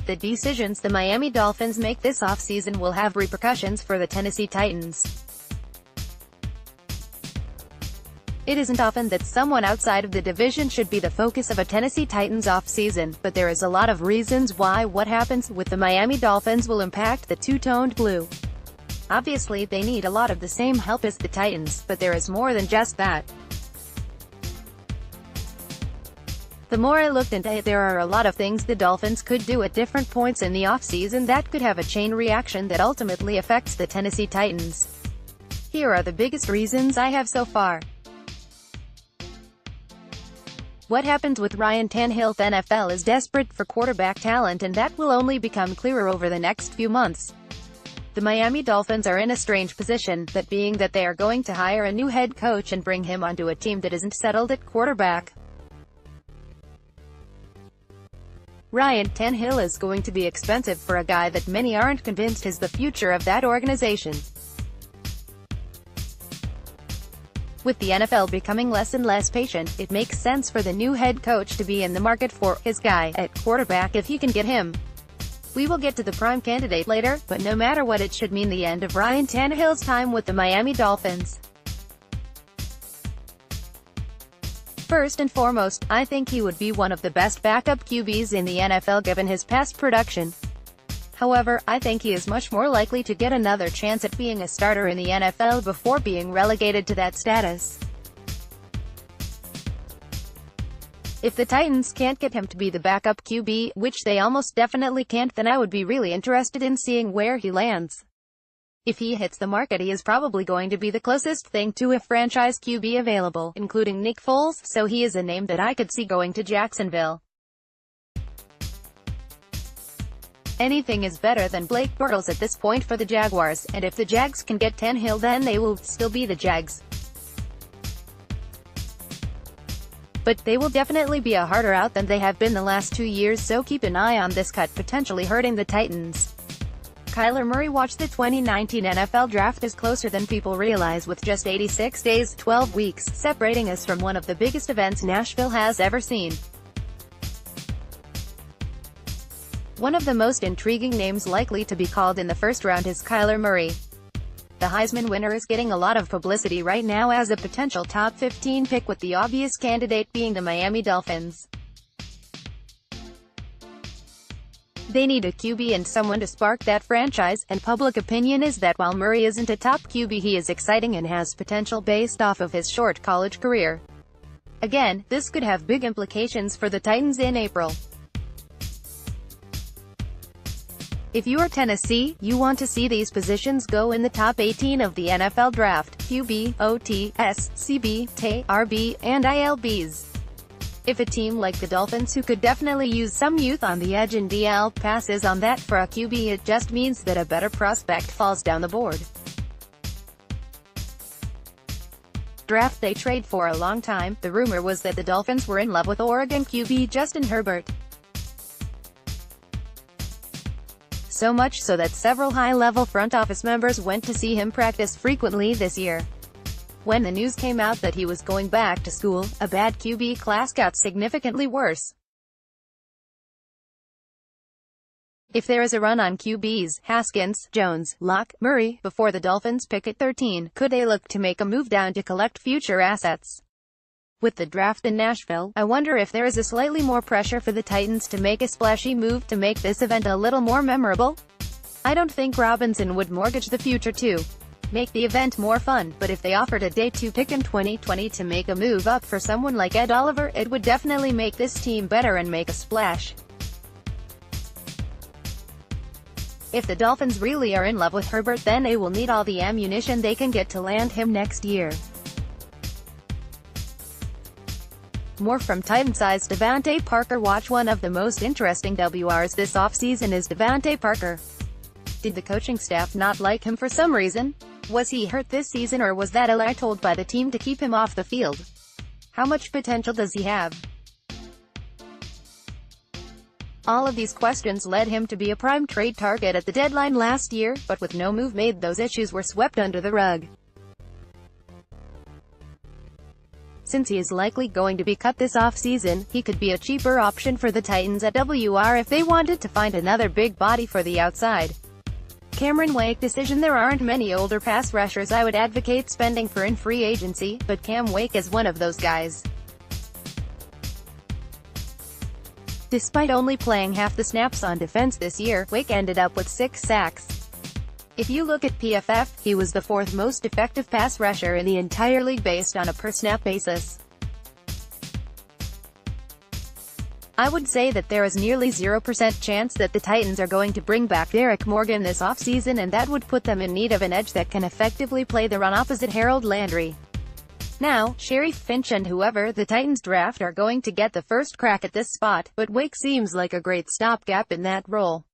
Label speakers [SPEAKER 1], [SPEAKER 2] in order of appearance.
[SPEAKER 1] the decisions the Miami Dolphins make this offseason will have repercussions for the Tennessee Titans. It isn't often that someone outside of the division should be the focus of a Tennessee Titans offseason, but there is a lot of reasons why what happens with the Miami Dolphins will impact the two-toned blue. Obviously, they need a lot of the same help as the Titans, but there is more than just that. The more I looked into it, there are a lot of things the Dolphins could do at different points in the offseason that could have a chain reaction that ultimately affects the Tennessee Titans. Here are the biggest reasons I have so far. What happens with Ryan Tannehill? The NFL is desperate for quarterback talent, and that will only become clearer over the next few months. The Miami Dolphins are in a strange position, that being that they are going to hire a new head coach and bring him onto a team that isn't settled at quarterback. Ryan Tannehill is going to be expensive for a guy that many aren't convinced is the future of that organization. With the NFL becoming less and less patient, it makes sense for the new head coach to be in the market for his guy at quarterback if he can get him. We will get to the prime candidate later, but no matter what, it should mean the end of Ryan Tannehill's time with the Miami Dolphins. First and foremost, I think he would be one of the best backup QBs in the NFL given his past production. However, I think he is much more likely to get another chance at being a starter in the NFL before being relegated to that status. If the Titans can't get him to be the backup QB, which they almost definitely can't, then I would be really interested in seeing where he lands. If he hits the market, he is probably going to be the closest thing to a franchise QB available, including Nick Foles, so he is a name that I could see going to Jacksonville. Anything is better than Blake Bortles at this point for the Jaguars, and if the Jags can get Tannehill, then they will still be the Jags. But they will definitely be a harder out than they have been the last 2 years, so keep an eye on this cut potentially hurting the Titans. Kyler Murray. Watch the 2019 NFL Draft is closer than people realize, with just 86 days, 12 weeks, separating us from one of the biggest events Nashville has ever seen. One of the most intriguing names likely to be called in the first round is Kyler Murray. The Heisman winner is getting a lot of publicity right now as a potential top 15 pick, with the obvious candidate being the Miami Dolphins. They need a QB and someone to spark that franchise, and public opinion is that while Murray isn't a top QB, he is exciting and has potential based off of his short college career. Again, this could have big implications for the Titans in April. If you are Tennessee, you want to see these positions go in the top 18 of the NFL Draft: QB, OT, S, CB, T, RB, and ILBs. If a team like the Dolphins, who could definitely use some youth on the edge and DL, passes on that for a QB, it just means that a better prospect falls down the board. Draft they trade for a long time. The rumor was that the Dolphins were in love with Oregon QB Justin Herbert. So much so that several high-level front office members went to see him practice frequently this year. When the news came out that he was going back to school, a bad QB class got significantly worse. If there is a run on QBs, Haskins, Jones, Locke, Murray, before the Dolphins pick at 13, could they look to make a move down to collect future assets? With the draft in Nashville, I wonder if there is a slightly more pressure for the Titans to make a splashy move to make this event a little more memorable. I don't think Robinson would mortgage the future to make the event more fun, but if they offered a day 2 pick in 2020 to make a move up for someone like Ed Oliver, it would definitely make this team better and make a splash. If the Dolphins really are in love with Herbert, then they will need all the ammunition they can get to land him next year. More from Titan-sized Devontae Parker. Watch. One of the most interesting WRs this offseason is Devontae Parker. Did the coaching staff not like him for some reason? Was he hurt this season, or was that a lie told by the team to keep him off the field? How much potential does he have? All of these questions led him to be a prime trade target at the deadline last year, but with no move made, those issues were swept under the rug. Since he is likely going to be cut this offseason, he could be a cheaper option for the Titans at WR if they wanted to find another big body for the outside. Cameron Wake decision. There aren't many older pass rushers I would advocate spending for in free agency, but Cam Wake is one of those guys. Despite only playing half the snaps on defense this year, Wake ended up with 6 sacks. If you look at PFF, he was the 4th most effective pass rusher in the entire league based on a per-snap basis. I would say that there is nearly 0% chance that the Titans are going to bring back Derek Morgan this offseason, and that would put them in need of an edge that can effectively play the run opposite Harold Landry. Now, Sharif Finch and whoever the Titans draft are going to get the first crack at this spot, but Wake seems like a great stopgap in that role.